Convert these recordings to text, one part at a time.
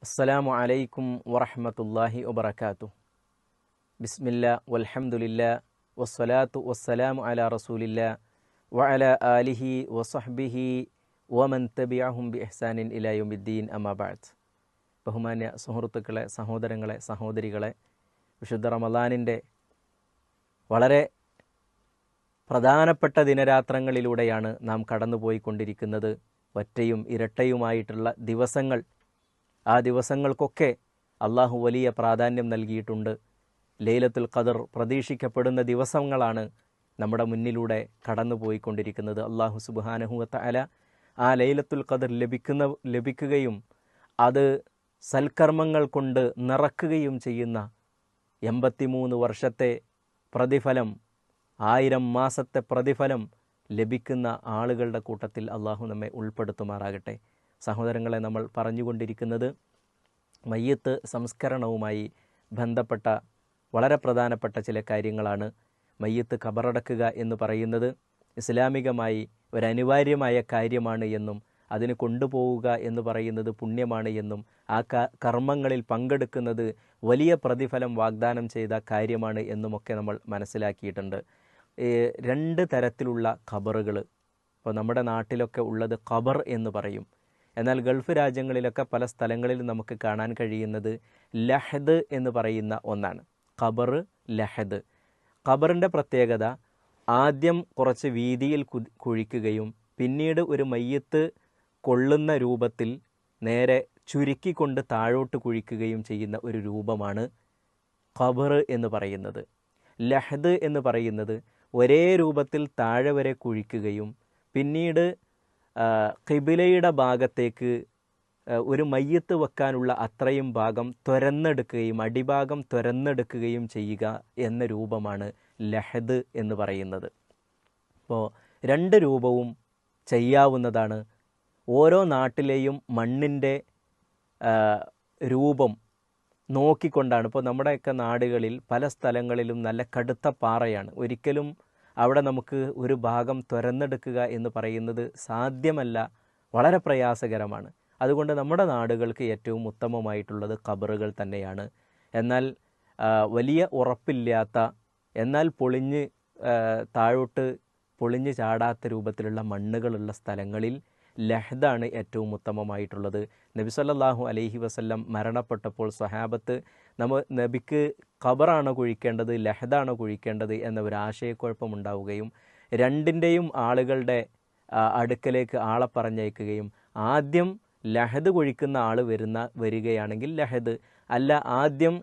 അസ്സലാമു അലൈക്കും വറഹ്മത്തുള്ളാഹി വബറകാതുഹു. ബിസ്മില്ലാ വൽഹംദുലില്ലാ വസ്സലാത്തു വസ്സലാമു അലാ റസൂലില്ലാ വഅലാ ആലിഹി വസഹ്ബിഹി വമൻ തബിഅഹും ബിഇഹ്സാനിൻ ഇലാ യൗമിദ്ദീൻ അമ്മാ ബഅദ്. ബഹുമാന്യ സുഹൃത്തുക്കളെ, സഹോദരങ്ങളെ, സഹോദരികളെ, വിശുദ്ധ റമളാനിൻ്റെ വളരെ പ്രധാനപ്പെട്ട ദിനരാത്രങ്ങളിലൂടെയാണ് നാം കടന്നുപോയിക്കൊണ്ടിരിക്കുന്നത്. ഒറ്റയും ഇരട്ടയുമായിട്ടുള്ള ദിവസങ്ങൾ. ആ ദിവസങ്ങൾക്കൊക്കെ അള്ളാഹു വലിയ പ്രാധാന്യം നൽകിയിട്ടുണ്ട്. ലൈലത്തുൽ ഖദർ പ്രതീക്ഷിക്കപ്പെടുന്ന ദിവസങ്ങളാണ് നമ്മുടെ മുന്നിലൂടെ കടന്നുപോയിക്കൊണ്ടിരിക്കുന്നത്. അള്ളാഹു സുബ്ഹാനഹു വ തആല ആ ലൈലത്തുൽ ഖദർ ലഭിക്കുകയും അത് സൽക്കർമ്മങ്ങൾ കൊണ്ട് നിറക്കുകയും ചെയ്യുന്ന 83 വർഷത്തെ പ്രതിഫലം, 1000 മാസത്തെ പ്രതിഫലം ലഭിക്കുന്ന ആളുകളുടെ കൂട്ടത്തിൽ അള്ളാഹു നമ്മെ ഉൾപ്പെടുത്തുമാറാകട്ടെ. സഹോദരങ്ങളെ, നമ്മൾ പറഞ്ഞുകൊണ്ടിരിക്കുന്നത് മയ്യത്ത് സംസ്കരണവുമായി ബന്ധപ്പെട്ട വളരെ പ്രധാനപ്പെട്ട ചില കാര്യങ്ങളാണ്. മയ്യത്ത് ഖബറടക്കുക എന്ന് പറയുന്നത് ഇസ്ലാമികമായി ഒരനിവാര്യമായ കാര്യമാണ് എന്നും അതിന് കൊണ്ടുപോവുക എന്ന് പറയുന്നത് പുണ്യമാണ് എന്നും ആ കർമ്മങ്ങളിൽ പങ്കെടുക്കുന്നത് വലിയ പ്രതിഫലം വാഗ്ദാനം ചെയ്ത കാര്യമാണ് എന്നുമൊക്കെ നമ്മൾ മനസ്സിലാക്കിയിട്ടുണ്ട്. 2 തരത്തിലുള്ള ഖബറുകൾ ഇപ്പോൾ നമ്മുടെ നാട്ടിലൊക്കെ ഉള്ളത് ഖബർ എന്ന് പറയും. എന്നാൽ ഗൾഫ് രാജ്യങ്ങളിലൊക്കെ പല സ്ഥലങ്ങളിലും നമുക്ക് കാണാൻ കഴിയുന്നത് ലഹദ് എന്ന് പറയുന്ന ഒന്നാണ്. ഖബർ, ലഹദ്. ഖബറിൻ്റെ പ്രത്യേകത, ആദ്യം കുറച്ച് വീതിയിൽ കുഴിക്കുകയും പിന്നീട് ഒരു മയ്യത്ത് കൊള്ളുന്ന രൂപത്തിൽ നേരെ ചുരുക്കിക്കൊണ്ട് താഴോട്ട് കുഴിക്കുകയും ചെയ്യുന്ന ഒരു രൂപമാണ് ഖബർ എന്ന് പറയുന്നത്. ലഹദ് എന്ന് പറയുന്നത് ഒരേ രൂപത്തിൽ താഴെ വരെ കുഴിക്കുകയും പിന്നീട് ഖിബിലയുടെ ഭാഗത്തേക്ക് ഒരു മയ്യത്ത് വെക്കാനുള്ള അത്രയും ഭാഗം തുരന്നെടുക്കുകയും അടിഭാഗം തുരന്നെടുക്കുകയും ചെയ്യുക എന്ന രൂപമാണ് ലഹദ് എന്ന് പറയുന്നത്. അപ്പോൾ 2 രൂപവും ചെയ്യാവുന്നതാണ്. ഓരോ നാട്ടിലെയും മണ്ണിൻ്റെ രൂപം നോക്കിക്കൊണ്ടാണ്. ഇപ്പോൾ നമ്മുടെയൊക്കെ നാടുകളിൽ പല സ്ഥലങ്ങളിലും നല്ല കടുത്ത പാറയാണ്. ഒരിക്കലും അവിടെ നമുക്ക് ഒരു ഭാഗം തുരന്നെടുക്കുക എന്ന് പറയുന്നത് സാധ്യമല്ല, വളരെ പ്രയാസകരമാണ്. അതുകൊണ്ട് നമ്മുടെ നാടുകൾക്ക് ഏറ്റവും ഉത്തമമായിട്ടുള്ളത് ഖബറുകൾ തന്നെയാണ്. എന്നാൽ വലിയ ഉറപ്പില്ലാത്ത, എന്നാൽ താഴോട്ട് പൊളിഞ്ഞ് ചാടാത്ത രൂപത്തിലുള്ള മണ്ണുകളുള്ള സ്ഥലങ്ങളിൽ ലഹദാണ് ഏറ്റവും ഉത്തമമായിട്ടുള്ളത്. നബി സല്ലല്ലാഹു അലൈഹി വസല്ലം മരണപ്പെട്ടപ്പോൾ സ്വഹാബത്ത് നബിക്ക് ഖബറാണോ കുഴിക്കേണ്ടത് ലഹദാണോ കുഴിക്കേണ്ടത് എന്ന ഒരു ആശയക്കുഴപ്പമുണ്ടാവുകയും 2ൻ്റെയും ആളുകളുടെ അടുക്കലേക്ക് ആളെ പറഞ്ഞയക്കുകയും ആദ്യം ലഹദ് കുഴിക്കുന്ന ആൾ വരികയാണെങ്കിൽ ലഹദ്, അല്ല ആദ്യം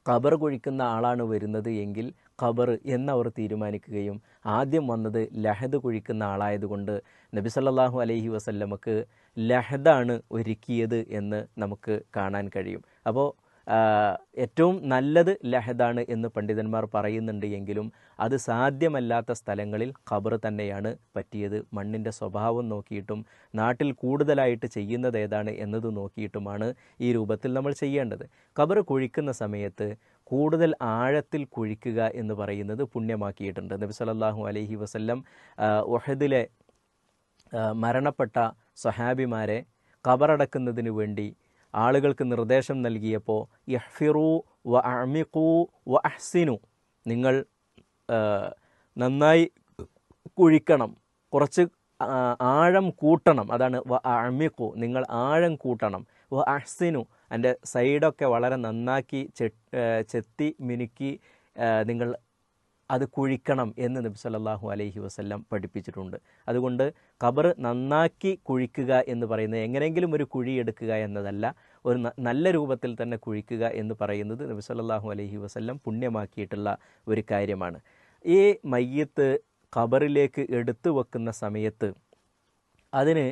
ഖബർ കുഴിക്കുന്ന ആളാണ് വരുന്നത് എങ്കിൽ ഖബർ എന്നവർ തീരുമാനിക്കുകയും ആദ്യം വന്നത് ലഹദ് കുഴിക്കുന്ന ആളായതുകൊണ്ട് നബി സല്ലല്ലാഹു അലൈഹി വസല്ലമക്ക് ലഹദാണ് ഒരുക്കിയത് എന്ന് നമുക്ക് കാണാൻ കഴിയും. അപ്പോൾ ഏറ്റവും നല്ലത് ലഹദാണ് എന്ന് പണ്ഡിതന്മാർ പറയുന്നുണ്ട് എങ്കിലും അത് സാധ്യമല്ലാത്ത സ്ഥലങ്ങളിൽ ഖബർ തന്നെയാണ് പറ്റിയത്. മണ്ണിൻ്റെ സ്വഭാവം നോക്കിയിട്ടും നാട്ടിൽ കൂടുതലായിട്ട് ചെയ്യുന്നത് ഏതാണ് എന്നത് നോക്കിയിട്ടുമാണ് ഈ രൂപത്തിൽ നമ്മൾ ചെയ്യേണ്ടത്. ഖബർ കുഴിക്കുന്ന സമയത്ത് കൂടുതൽ ആഴത്തിൽ കുഴിക്കുക എന്ന് പറയുന്നത് പുണ്യമാക്കിയിട്ടുണ്ട്. നബി സല്ലല്ലാഹു അലൈഹി വസല്ലം ഉഹദിലെ മരണപ്പെട്ട സ്വഹാബിമാരെ ഖബറടക്കുന്നതിന് വേണ്ടി ആളുകൾക്ക് നിർദ്ദേശം നൽകിയപ്പോൾ യഹ്ഫിറു വ അഅ്മിഖു വ അഹ്സിനു, നിങ്ങൾ നന്നായി കുഴിക്കണം, കുറച്ച് ആഴം കൂട്ടണം. അതാണ് വ അഅ്മിഖു, നിങ്ങൾ ആഴം കൂട്ടണം. വ അഹ്സിനു, അതിൻ്റെ സൈഡൊക്കെ വളരെ നന്നാക്കി ചെത്തി മിനുക്കി നിങ്ങൾ അത് കുഴിക്കണം എന്ന് നബി സല്ലല്ലാഹു അലൈഹി വസല്ലം പഠിപ്പിച്ചിട്ടുണ്ട്. അതുകൊണ്ട് ഖബർ നന്നാക്കി കുഴിക്കുക എന്ന് പറയുന്നത് എങ്ങനെയെങ്കിലും ഒരു കുഴിയെടുക്കുക എന്നതല്ല, ഒരു നല്ല രൂപത്തിൽ തന്നെ കുഴിക്കുക എന്ന് പറയുന്നത് നബി സല്ലല്ലാഹു അലൈഹി വസല്ലം പുണ്യമാക്കിയിട്ടുള്ള ഒരു കാര്യമാണ്. ഈ മയ്യത്ത് ഖബറിലേക്ക് എടുത്തു വെക്കുന്ന സമയത്ത് അതിന്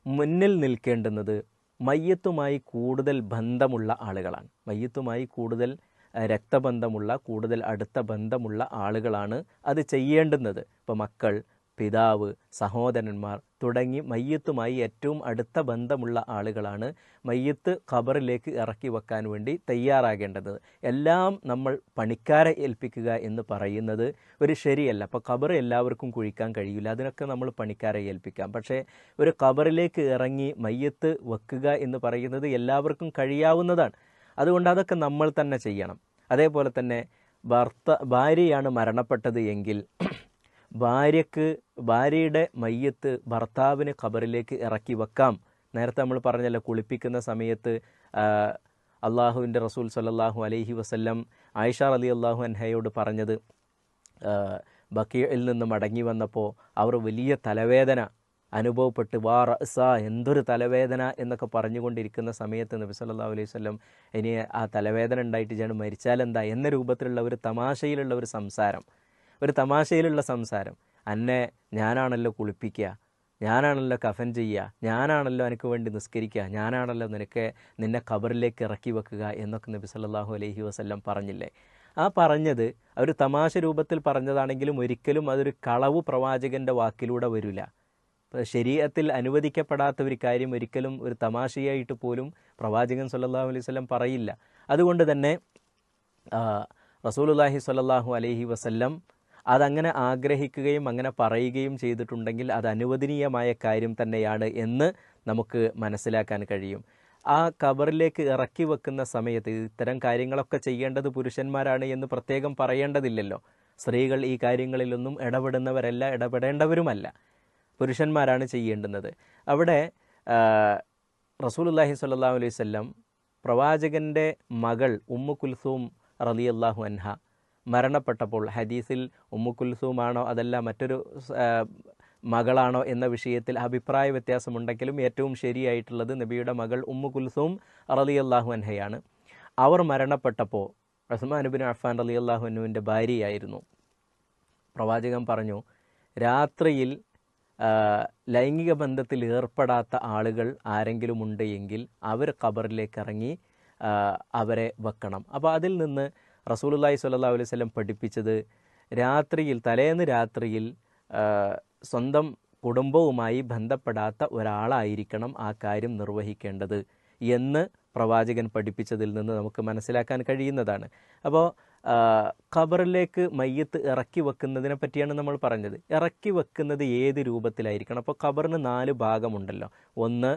മുന്നിൽ നിൽക്കേണ്ടുന്നത് മയ്യത്തുമായി കൂടുതൽ ബന്ധമുള്ള ആളുകളാണ്. മയ്യത്തുമായി കൂടുതൽ രക്തബന്ധമുള്ള, കൂടുതൽ അടുത്ത ബന്ധമുള്ള ആളുകളാണ് അത് ചെയ്യേണ്ടുന്നത്. ഇപ്പോൾ മക്കൾ, പിതാവ്, സഹോദരന്മാർ തുടങ്ങി മയ്യത്തുമായി ഏറ്റവും അടുത്ത ബന്ധമുള്ള ആളുകളാണ് മയ്യത്ത് ഖബറിലേക്ക് ഇറക്കി വെക്കാൻ വേണ്ടി തയ്യാറാകേണ്ടത്. എല്ലാം നമ്മൾ പണിക്കാരെ ഏൽപ്പിക്കുക എന്ന് പറയുന്നത് ഒരു ശരിയല്ല. അപ്പോൾ ഖബർ എല്ലാവർക്കും കുഴിക്കാൻ കഴിയില്ല, അതിനൊക്കെ നമ്മൾ പണിക്കാരെ ഏൽപ്പിക്കാം. പക്ഷേ ഒരു ഖബറിലേക്ക് ഇറങ്ങി മയ്യത്ത് വെക്കുക എന്ന് പറയുന്നത് എല്ലാവർക്കും കഴിയാവുന്നതാണ്. അതുകൊണ്ട് അതൊക്കെ നമ്മൾ തന്നെ ചെയ്യണം. അതേപോലെ തന്നെ ഭാര്യയാണ് മരണപ്പെട്ടത് എങ്കിൽ ഭാര്യയുടെ മയ്യത്ത് ഭർത്താവിന് ഖബറിലേക്ക് ഇറക്കി വെക്കാം. നേരത്തെ നമ്മൾ പറഞ്ഞല്ലോ, കുളിപ്പിക്കുന്ന സമയത്ത് അള്ളാഹുവിൻ്റെ റസൂൽ സല്ലല്ലാഹു അലൈഹി വസല്ലം ആയിഷ റളിയല്ലാഹു അൻഹയോട് പറഞ്ഞത്, ബഖീഇൽ നിന്ന് മടങ്ങി വന്നപ്പോൾ അവർ വലിയ തലവേദന അനുഭവപ്പെട്ട് എന്തൊരു തലവേദന എന്നൊക്കെ പറഞ്ഞുകൊണ്ടിരിക്കുന്ന സമയത്ത് നബി സല്ലല്ലാഹു അലൈഹി വസല്ലം ഇനി ആ തലവേദന ഉണ്ടായിട്ട് ഞാൻ മരിച്ചാലെന്താ എന്ന രൂപത്തിലുള്ള ഒരു തമാശയിലുള്ള സംസാരം. അന്നെ ഞാനാണല്ലോ കുളിപ്പിക്കുക, ഞാനാണല്ലോ കഫൻ ചെയ്യുക, ഞാനാണല്ലോ എനിക്ക് വേണ്ടി നിസ്കരിക്കുക, ഞാനാണല്ലോ നിന്നെ ഖബറിലേക്ക് ഇറക്കി വെക്കുക എന്നൊക്കെ നബി സല്ലല്ലാഹു അലൈഹി വസല്ലം പറഞ്ഞില്ലേ. ആ പറഞ്ഞത് ഒരു തമാശ രൂപത്തിൽ പറഞ്ഞതാണെങ്കിലും ഒരിക്കലും അതൊരു കളവ് പ്രവാചകൻ്റെ വാക്കിലൂടെ വരില്ല. ശരീഅത്തിൽ അനുവദിക്കപ്പെടാത്ത ഒരു കാര്യം ഒരിക്കലും ഒരു തമാശയായിട്ട് പോലും പ്രവാചകൻ സല്ലല്ലാഹു അലൈഹി വസല്ലം പറയില്ല. അതുകൊണ്ട് തന്നെ റസൂലുള്ളാഹി സ്വല്ലല്ലാഹു അലൈഹി വസല്ലം അതങ്ങനെ ആഗ്രഹിക്കുകയും അങ്ങനെ പറയുകയും ചെയ്തിട്ടുണ്ടെങ്കിൽ അത് അനുവദനീയമായ കാര്യം തന്നെയാണ് എന്ന് നമുക്ക് മനസ്സിലാക്കാൻ കഴിയും. ആ ഖബറിലേക്ക് ഇറക്കി വെക്കുന്ന സമയത്ത് ഇത്തരം കാര്യങ്ങളൊക്കെ ചെയ്യേണ്ടത് പുരുഷന്മാരാണ് എന്ന് പ്രത്യേകം പറയേണ്ടതില്ലല്ലോ. സ്ത്രീകൾ ഈ കാര്യങ്ങളിലൊന്നും ഇടപെടുന്നവരല്ല, ഇടപെടേണ്ടവരുമല്ല, പുരുഷന്മാരാണ് ചെയ്യേണ്ടുന്നത്. അവിടെ റസൂലുള്ളാഹി സ്വല്ലല്ലാഹു അലൈഹി വസല്ലം പ്രവാചകൻ്റെ മകൾ ഉമ്മു കുൽസൂം റളിയല്ലാഹു അൻഹ മരണപ്പെട്ടപ്പോൾ, ഹദീസിൽ ഉമ്മു കുൽസൂമാണോ അതല്ല മറ്റൊരു മകളാണോ എന്ന വിഷയത്തിൽ അഭിപ്രായ വ്യത്യാസമുണ്ടെങ്കിലും ഏറ്റവും ശരിയായിട്ടുള്ളത് നബിയുടെ മകൾ ഉമ്മു കുൽസൂം റളിയല്ലാഹു അൻഹയാണ്. അവർ മരണപ്പെട്ടപ്പോൾ ഉസ്മാൻ ഇബ്നു അഫ്ഫാൻ റളിയല്ലാഹു അൻഹുവിൻ്റെ ഭാര്യയായിരുന്നു. പ്രവാചകൻ പറഞ്ഞു, രാത്രിയിൽ ലൈംഗിക ബന്ധത്തിൽ ഏർപ്പെടാത്ത ആളുകൾ ആരെങ്കിലും ഉണ്ട് എങ്കിൽ അവർ ഖബറിലേക്ക് ഇറങ്ങി അവരെ വെക്കണം. അപ്പോൾ അതിൽ നിന്ന് റസൂലുള്ളാഹി സ്വല്ലല്ലാഹു അലൈഹി വസല്ലം പഠിപ്പിച്ചത്, തലേന്ന് രാത്രിയിൽ സ്വന്തം കുടുംബവുമായി ബന്ധപ്പെടാത്ത ഒരാളായിരിക്കണം ആ കാര്യം നിർവഹിക്കേണ്ടത് എന്ന് പ്രവാചകൻ പഠിപ്പിച്ചതിൽ നിന്ന് നമുക്ക് മനസ്സിലാക്കാൻ കഴിയുന്നതാണ്. അപ്പോൾ ഖബറിലേക്ക് മയ്യത്ത് ഇറക്കി വെക്കുന്നതിനെ പറ്റിയാണ് നമ്മൾ പറഞ്ഞത്. ഇറക്കി വെക്കുന്നത് ഏത് രൂപത്തിലായിരിക്കണം? അപ്പോൾ ഖബറിന് 4 ഭാഗമുണ്ടല്ലോ. ഒന്ന്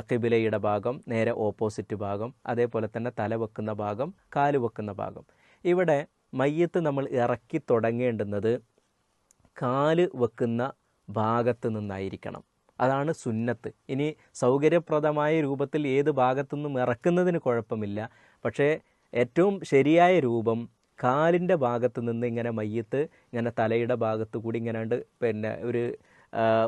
ഖിബിലയുടെ ഭാഗം, നേരെ ഓപ്പോസിറ്റ് ഭാഗം, അതേപോലെ തന്നെ തല വെക്കുന്ന ഭാഗം, കാല് വെക്കുന്ന ഭാഗം. ഇവിടെ മയ്യത്ത് നമ്മൾ ഇറക്കി തുടങ്ങേണ്ടുന്നത് കാല് വെക്കുന്ന ഭാഗത്ത് നിന്നായിരിക്കണം. അതാണ് സുന്നത്ത്. ഇനി സൗകര്യപ്രദമായ രൂപത്തിൽ ഏത് ഭാഗത്തു നിന്നും ഇറക്കുന്നതിന് കുഴപ്പമില്ല. പക്ഷേ ഏറ്റവും ശരിയായ രൂപം കാലിൻ്റെ ഭാഗത്ത് നിന്ന് ഇങ്ങനെ മയ്യത്ത് ഇങ്ങനെ തലയുടെ ഭാഗത്ത് കൂടി ഇങ്ങനാണ്ട്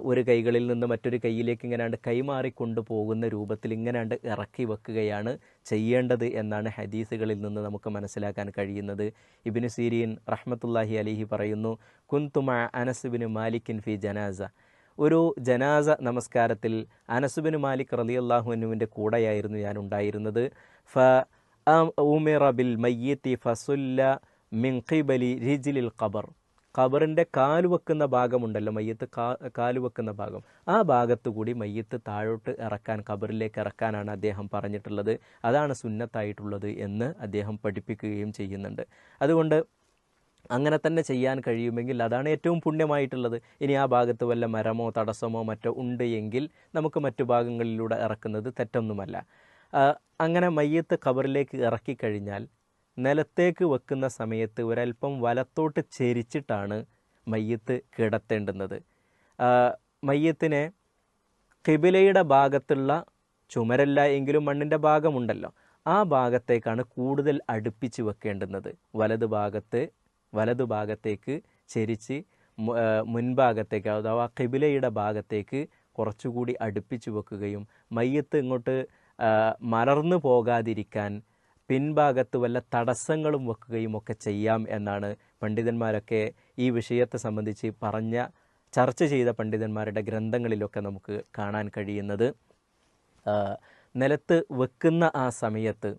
ഒരു കൈകളിൽ നിന്ന് മറ്റൊരു കൈയിലേക്ക് ഇങ്ങനാണ്ട് കൈമാറിക്കൊണ്ടു പോകുന്ന രൂപത്തിൽ ഇങ്ങനാണ്ട് ഇറക്കി വെക്കുകയാണ് ചെയ്യേണ്ടത് എന്നാണ് ഹദീസുകളിൽ നിന്ന് നമുക്ക് മനസ്സിലാക്കാൻ കഴിയുന്നത്. ഇബ്നു സീരീൻ റഹ്മത്തുള്ളാഹി അലൈഹി പറയുന്നു, കുന്തു മഅ അനസ് ഇബ്നു മാലിക്കിൻ ഫി ജനാസ. ഒരു ജനാസ നമസ്കാരത്തിൽ അനസ് ഇബ്നു മാലിക് റളിയല്ലാഹു അൻഹുവിൻ്റെ കൂടെയായിരുന്നു ഞാൻ ഉണ്ടായിരുന്നത്. ഉമിറ ബിൽ മയ്യിത്തി ഫസുല്ല മിൻ ഖിബലി റിജ്ലിൽ ഖബർ. ഖബറിൻ്റെ കാല് വെക്കുന്ന ഭാഗമുണ്ടല്ലോ, മയ്യത്ത് കാല് വെക്കുന്ന ഭാഗം, ആ ഭാഗത്തു കൂടി മയ്യത്ത് താഴോട്ട് ഇറക്കാൻ, ഖബറിലേക്ക് ഇറക്കാനാണ് അദ്ദേഹം പറഞ്ഞിട്ടുള്ളത്. അതാണ് സുന്നത്തായിട്ടുള്ളത് എന്ന് അദ്ദേഹം പഠിപ്പിക്കുകയും ചെയ്യുന്നുണ്ട്. അതുകൊണ്ട് അങ്ങനെ തന്നെ ചെയ്യാൻ കഴിയുമെങ്കിൽ അതാണ് ഏറ്റവും പുണ്യമായിട്ടുള്ളത്. ഇനി ആ ഭാഗത്ത് വല്ല മരമോ തടസ്സമോ മറ്റോ ഉണ്ട് എങ്കിൽ നമുക്ക് മറ്റു ഭാഗങ്ങളിലൂടെ ഇറക്കുന്നത് തെറ്റൊന്നുമല്ല. അങ്ങനെ മയ്യത്ത് ഖബറിലേക്ക് ഇറക്കിക്കഴിഞ്ഞാൽ നിലത്തേക്ക് വെക്കുന്ന സമയത്ത് ഒരൽപ്പം വലത്തോട്ട് ചെരിച്ചിട്ടാണ് മയ്യത്ത് കിടത്തേണ്ടുന്നത്. മയ്യത്തിനെ ഖിബിലയുടെ ഭാഗത്തുള്ള ചുമരല്ല എങ്കിലും മണ്ണിൻ്റെ ഭാഗമുണ്ടല്ലോ, ആ ഭാഗത്തേക്കാണ് കൂടുതൽ അടുപ്പിച്ച് വെക്കേണ്ടുന്നത്. വലതുഭാഗത്തേക്ക് ചെരിച്ച് മുൻഭാഗത്തേക്ക് അഥവാ ഖിബിലയുടെ ഭാഗത്തേക്ക് കുറച്ചുകൂടി അടുപ്പിച്ച് വെക്കുകയും മയ്യത്ത് ഇങ്ങോട്ട് മലർന്നു പോകാതിരിക്കാൻ പിൻഭാഗത്ത് വല്ല തടസ്സങ്ങളും വെക്കുകയും ഒക്കെ ചെയ്യാം എന്നാണ് പണ്ഡിതന്മാരൊക്കെ ഈ വിഷയത്തെ സംബന്ധിച്ച് ചർച്ച ചെയ്ത പണ്ഡിതന്മാരുടെ ഗ്രന്ഥങ്ങളിലൊക്കെ നമുക്ക് കാണാൻ കഴിയുന്നത്. നിലത്ത് വെക്കുന്ന ആ സമയത്ത്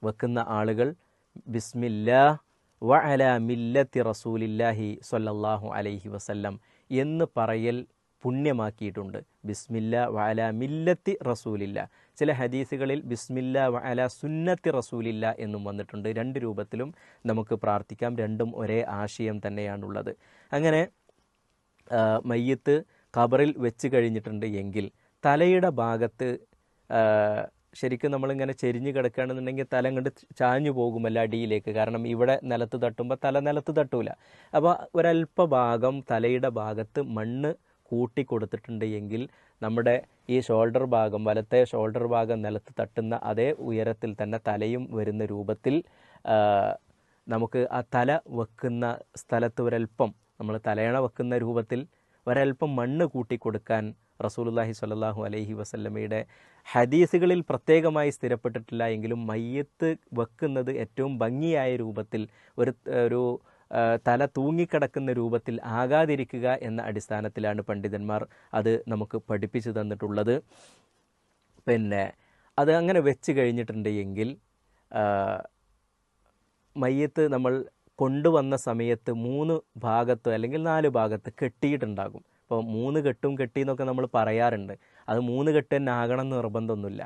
വെക്കുന്ന ആളുകൾ ബിസ്മില്ലാ വഅലാ മില്ലത്തി റസൂലില്ലാഹി സ്വല്ലല്ലാഹു അലൈഹി വസല്ലം എന്ന് പറയൽ പുണ്യമാക്കിയിട്ടുണ്ട്. ബിസ്മില്ല വഅല മില്ലത്തി റസൂലില്ല. ചില ഹദീസുകളിൽ ബിസ്മില്ല വഅല സുന്നത്തി റസൂലില്ല എന്നും വന്നിട്ടുണ്ട്. രണ്ട് രൂപത്തിലും നമുക്ക് പ്രാർത്ഥിക്കാം. രണ്ടും ഒരേ ആശയം തന്നെയാണുള്ളത്. അങ്ങനെ മയ്യത്ത് ഖബറിൽ വെച്ച് കഴിഞ്ഞിട്ടുണ്ട് എങ്കിൽ തലയുടെ ഭാഗത്ത് ശരിക്കും നമ്മളിങ്ങനെ ചെരിഞ്ഞ് കിടക്കുകയാണെന്നുണ്ടെങ്കിൽ തല ഇങ്ങോട്ട് ചാഞ്ഞു പോകുമല്ലോ അടിയിലേക്ക്. കാരണം ഇവിടെ നിലത്ത് തട്ടുമ്പോൾ തല നിലത്ത് തട്ടൂല. അപ്പോൾ ഒരല്പഭാഗം തലയുടെ ഭാഗത്ത് മണ്ണ് കൂട്ടിക്കൊടുത്തിട്ടുണ്ട് എങ്കിൽ നമ്മുടെ ഈ ഷോൾഡർ ഭാഗം, വലത്തെ ഷോൾഡർ ഭാഗം നിലത്ത് തട്ടുന്ന അതേ ഉയരത്തിൽ തന്നെ തലയും വരുന്ന രൂപത്തിൽ നമുക്ക് ആ തല വെക്കുന്ന സ്ഥലത്ത് ഒരല്പം, നമ്മൾ തലയണ വെക്കുന്ന രൂപത്തിൽ ഒരല്പം മണ്ണ് കൂട്ടിക്കൊടുക്കാൻ റസൂലുള്ളാഹി സ്വല്ലല്ലാഹു അലൈഹി വസല്ലമയുടെ ഹദീസുകളിൽ പ്രത്യേകമായി സ്ഥിരപ്പെട്ടിട്ടില്ല എങ്കിലും മയ്യത്ത് വെക്കുന്നത് ഏറ്റവും ഭംഗിയായ രൂപത്തിൽ ഒരു തല തൂങ്ങിക്കിടക്കുന്ന രൂപത്തിൽ ആകാതിരിക്കുക എന്ന അടിസ്ഥാനത്തിലാണ് പണ്ഡിതന്മാർ അത് നമുക്ക് പഠിപ്പിച്ചു തന്നിട്ടുള്ളത്. പിന്നെ അത് അങ്ങനെ വെച്ച് കഴിഞ്ഞിട്ടുണ്ട് എങ്കിൽ മയ്യത്ത് നമ്മൾ കൊണ്ടുവന്ന സമയത്ത് 3 ഭാഗത്ത് അല്ലെങ്കിൽ 4 ഭാഗത്ത് കെട്ടിയിട്ടുണ്ടാകും. ഇപ്പോൾ 3 കെട്ടും കെട്ടിയെന്നൊക്കെ നമ്മൾ പറയാറുണ്ട്. അത് 3 കെട്ട് തന്നെ ആകണം എന്ന് നിർബന്ധമൊന്നുമില്ല.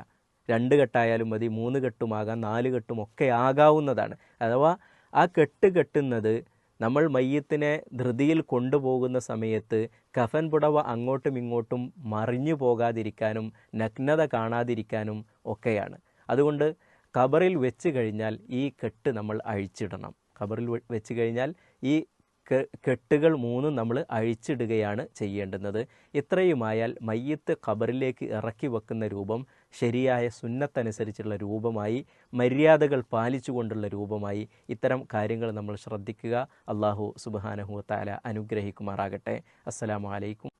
2 കെട്ടായാലും മതി, 3 കെട്ടുമാകാം, 4 കെട്ടും ഒക്കെ ആകാവുന്നതാണ്. അഥവാ ആ കെട്ട് കെട്ടുന്നത് നമ്മൾ മയ്യത്തിനെ ധൃതിയിൽ കൊണ്ടുപോകുന്ന സമയത്ത് കഫൻ പുടവ അങ്ങോട്ടും ഇങ്ങോട്ടും മറിഞ്ഞു പോകാതിരിക്കാനും നഗ്നത കാണാതിരിക്കാനും ഒക്കെയാണ്. അതുകൊണ്ട് ഖബറിൽ വെച്ച് കഴിഞ്ഞാൽ ഈ കെട്ട് നമ്മൾ അഴിച്ചിടണം. ഖബറിൽ വെച്ച് കഴിഞ്ഞാൽ ഈ കെട്ടുകൾ 3 നമ്മൾ അഴിച്ചിടുകയാണ് ചെയ്യേണ്ടുന്നത്. ഇത്രയുമായാൽ മയ്യത്ത് ഖബറിലേക്ക് ഇറക്കി വെക്കുന്ന രൂപം ശരിയായ സുന്നത്തനുസരിച്ചുള്ള രൂപമായി, മര്യാദകൾ പാലിച്ചുകൊണ്ടുള്ള രൂപമായി. ഇത്തരം കാര്യങ്ങൾ നമ്മൾ ശ്രദ്ധിക്കുക. അല്ലാഹു സുബ്ഹാനഹു വ തആല അനുഗ്രഹിക്കുമാറാകട്ടെ. അസ്സലാമു അലൈക്കും.